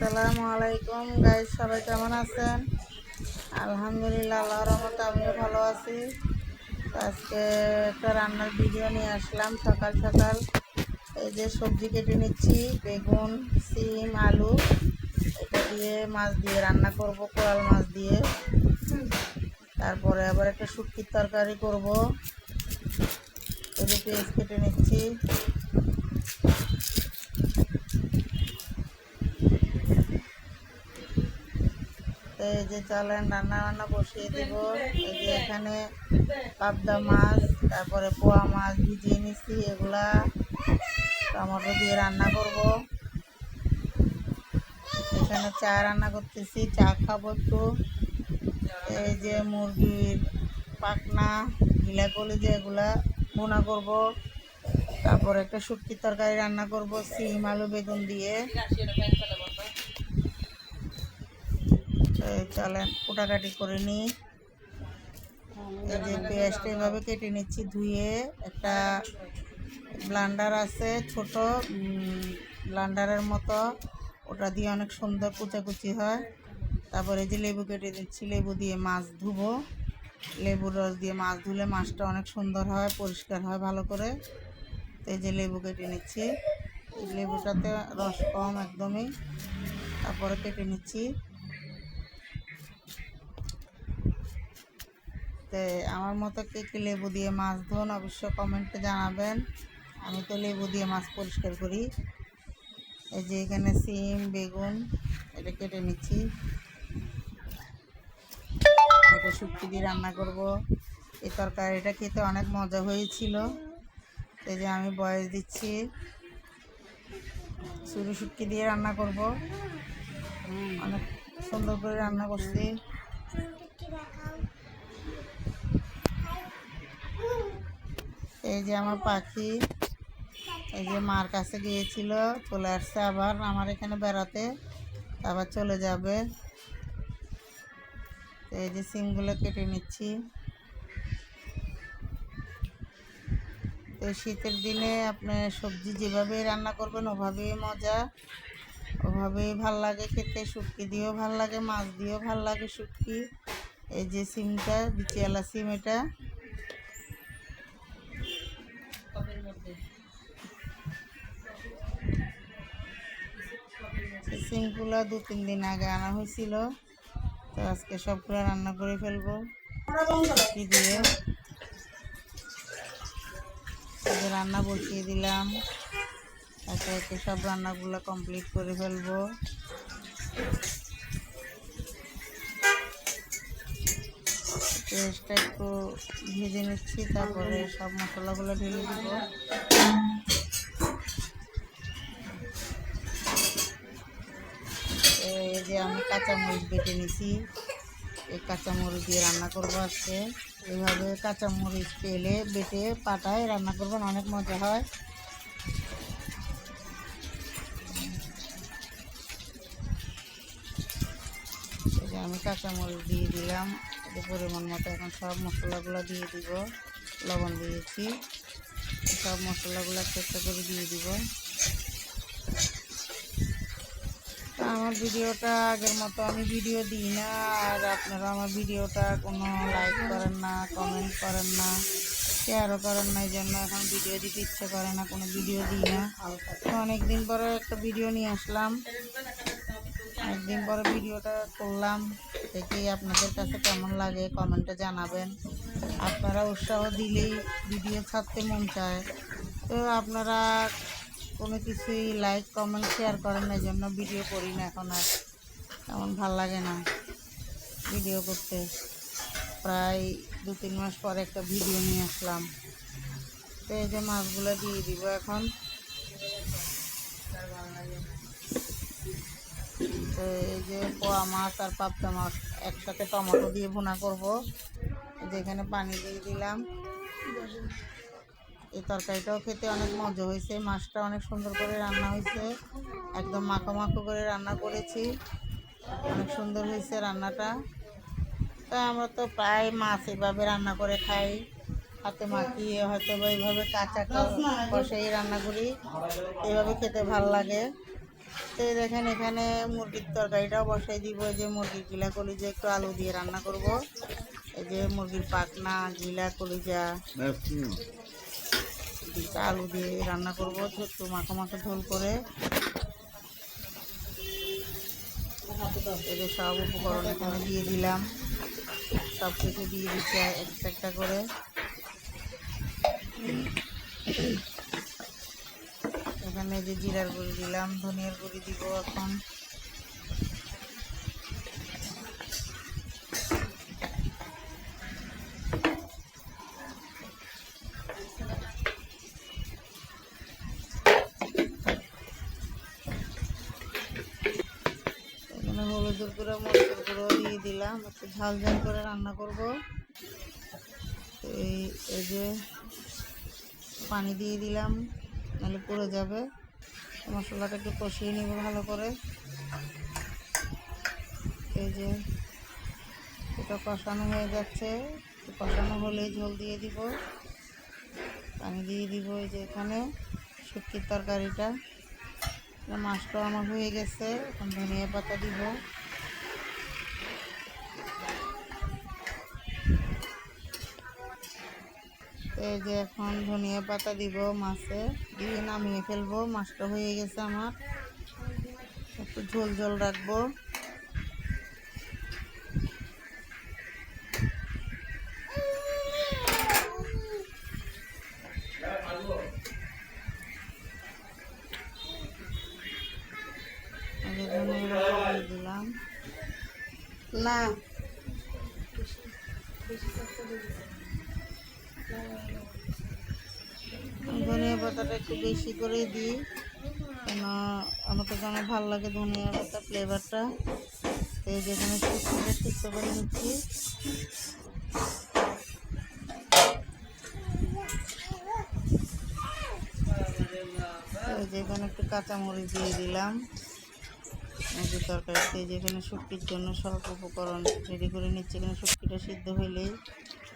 আসসালামু আলাইকুম গাইস, সবাই কেমন আছেন? আলহামদুলিল্লাহ, আল্লাহর রহমতে আমিও ভালো আছি। তো আজকে একটা রান্নার ভিডিও নিয়ে আসলাম। সকাল সকাল এই যে সবজি কেটে নিচ্ছি, বেগুন, সিম, আলু, এটা দিয়ে মাছ দিয়ে রান্না করব, কোরাল মাছ দিয়ে। তারপরে আবার একটা শুটকির তরকারি করব। এই যে পেঁয়াজ কেটে নিচ্ছি। এই যে চলেন রান্না বসিয়ে দেব। এই যে এখানে পাবদা মাছ, তারপরে পোয়া মাছ ভিজিয়ে নিচ্ছি, এগুলা টমেটো দিয়ে রান্না করব। এখানে চা রান্না করতেছি, চা খাবো একটু। এই যে মুরগির পাখনা, গিলা কলিজা, এগুলা ভুনা করব। তারপর একটা শুটকির তরকারি রান্না করব সিম আলু বেগুন দিয়ে। চলেন কুটাকাটি করে নিই। এই যে পেঁয়াজটা এভাবে কেটে নিচ্ছি ধুয়ে। একটা ব্লান্ডার আছে ছোট, ব্লান্ডারের মতো, ওটা দিয়ে অনেক সুন্দর কুচাকুচি হয়। তারপরে এই যে লেবু কেটে দিচ্ছি, লেবু দিয়ে মাছ ধুবো। লেবুর রস দিয়ে মাছ ধুলে মাছটা অনেক সুন্দর হয়, পরিষ্কার হয় ভালো করে। তো এই যে লেবু কেটে নিচ্ছি, লেবুটাতে রস কম একদমই। তারপরে কেটে নিচ্ছি। তো আমার মতো কে কে লেবু দিয়ে মাছ ধোন অবশ্য কমেন্টে জানাবেন। আমি তো লেবু দিয়ে মাছ পরিষ্কার করি। এই যে এখানে সিম বেগুন এটা কেটে নিচ্ছি, এটা শুটকি দিয়ে রান্না করব। এই তরকারিটা খেতে অনেক মজা হয়েছিল। এই যে আমি বয়স দিচ্ছি, শুধু শুটকি দিয়ে রান্না করব, অনেক সুন্দর করে রান্না করছি। এই যে আমার পাখি, এই যে মার কাছে গিয়েছিল, চলে আসছে আবার আমার এখানে বেড়াতে, আবার চলে যাবে। এই যে সিমগুলো কেটে নিচ্ছি। তো শীতের দিনে আপনি সবজি যেভাবে রান্না করবেন ওভাবেই মজা, ওভাবেই ভাল লাগে খেতে। শুটকি দিয়েও ভাল লাগে, মাছ দিয়েও ভাল লাগে শুটকি। এই যে সিমটা বিচিয়ালা সিম, এটা সিমগুলো 2-3 দিন আগে আনা হয়েছিল। তো আজকে সবগুলো রান্না করে ফেলবো শুটকি দিয়ে। রান্না বসিয়ে দিলাম, একে একে সব রান্নাগুলো কমপ্লিট করে ফেলবো। পেঁয়াজটা একটু ভেজে নিচ্ছি, তারপরে সব মশলাগুলো ঢেলে দিব। এই যে আমি কাঁচামরিচ বেটে নিছি, এই কাঁচামরিচ দিয়ে রান্না করবো আজকে। এইভাবে কাঁচামরিচ পেলে বেটে পাটায় রান্না করবেন, অনেক মজা হয়। এই যে আমি কাঁচামরিচ দিয়ে দিলাম, এই পরিমাণ মতো। এখন সব মশলাগুলো দিয়ে দিব, লবণ দিয়েছি, সব মশলাগুলো একটা করে দিয়ে দিব। আমার ভিডিওটা আগের মতো আমি ভিডিও দিই না, আর আপনারা আমার ভিডিওটা কোনো লাইক করেন না, কমেন্ট করেন না, শেয়ারও করেন না, এই জন্য এখন ভিডিও দিতে ইচ্ছে করে না, কোনো ভিডিও দিই না। অনেক দিন পরে একটা ভিডিও নিয়ে আসলাম, একদিন পরে ভিডিওটা করলাম। দেখি আপনাদের কাছে কেমন লাগে কমেন্টে জানাবেন। আপনারা উৎসাহ দিলেই ভিডিও ছাড়তে মন চায়। তো আপনারা কোনো কিছুই লাইক কমেন্ট শেয়ার করেন না, এই জন্য ভিডিও করি না এখন, আর তেমন ভাল লাগে না ভিডিও করতে। প্রায় 2-3 মাস পরে একটা ভিডিও নিয়ে আসলাম। তো এই যে মাছগুলো দিয়ে দিব এখন। তো এই যে পোয়া মাছ আর পাবদা মাছ একসাথে টমেটো দিয়ে ভুনা করব। যেখানে পানি দিয়ে দিলাম। এই তরকারিটাও খেতে অনেক মজা হয়েছে, মাছটা অনেক সুন্দর করে রান্না হয়েছে, একদম মাখো মাখো করে রান্না করেছি, অনেক সুন্দর হয়েছে রান্নাটা। তা আমরা তো প্রায় মাছ এভাবে রান্না করে খাই, হাতে মাখিয়ে হয়তো বা এইভাবে কাঁচা কষাই রান্না করি, এইভাবে খেতে ভাল লাগে। তো এই দেখেন এখানে মুরগির তরকারিটাও বসাই দিব। এই যে মুরগির গিলা কলিজা একটু আলু দিয়ে রান্না করব। এই যে মুরগির পাখনা গিলা কলিজা আলু দিয়ে রান্না করব, একটু মাখো মাখো ঝোল করে। এই যে সব উপকরণ এখানে দিয়ে দিলাম, সব কিছু দিয়ে দিচ্ছি একটা একটা করে। এখানে যে জিরার গুঁড়ি দিলাম, ধনিয়ার গুঁড়ি দিব এখন। এখানে হলুদের গুঁড়ো মরিচের গুঁড়ো দিয়ে দিলাম, একটু ঝাল ঝাল করে রান্না করব। এই যে পানি দিয়ে দিলাম, নাহলে পুড়ে যাবে। মশলাটা একটু কষিয়ে নিব ভালো করে। এই যে এটা কষানো হয়ে যাচ্ছে, কষানো হলেই ঝোল দিয়ে দিব, পানি দিয়ে দিব। এই যে এখানে শুটকির তরকারিটা, মাছটাও আমার হয়ে গেছে। এখন ধনিয়া পাতা দিব। এই যে এখন ধনিয়া পাতা দিব, মাছে দিয়ে নামিয়ে ফেলবো। মাছটা হয়ে গেছে আমার, একটু ঝোল ঝোল রাখবো। ধনিয়া পাতা দিয়ে দিলাম না, ধনিয়া পাতাটা একটু বেশি করে দিই, কেন আমার কাছে অনেক ভালো লাগে ধনিয়া পাতা ফ্লেভারটা। এই যেখানে শুকনোটা সিদ্ধ করে নিচ্ছি। এই যেখানে একটু কাঁচামরিচ দিয়ে দিলাম মুরগির তরকারিতে। যেখানে শুটকির জন্য সব উপকরণ রেডি করে নিচ্ছি। এখানে শুটকিটা সিদ্ধ হইলেই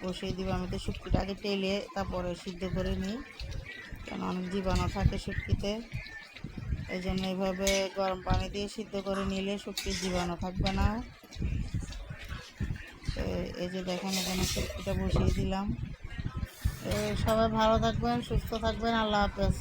বসিয়ে দিব। আমি তো শুটকিটা আগে তেলে তারপরে সিদ্ধ করে নিই, কেন অনেক জীবাণু থাকে শুটকিতে। এই জন্য এইভাবে গরম পানি দিয়ে সিদ্ধ করে নিলে শুটকির জীবাণু থাকবে না। এই যে দেখেন এখানে শুটকিটা বসিয়ে দিলাম। সবাই ভালো থাকবেন, সুস্থ থাকবেন। আল্লাহ হাফেজ।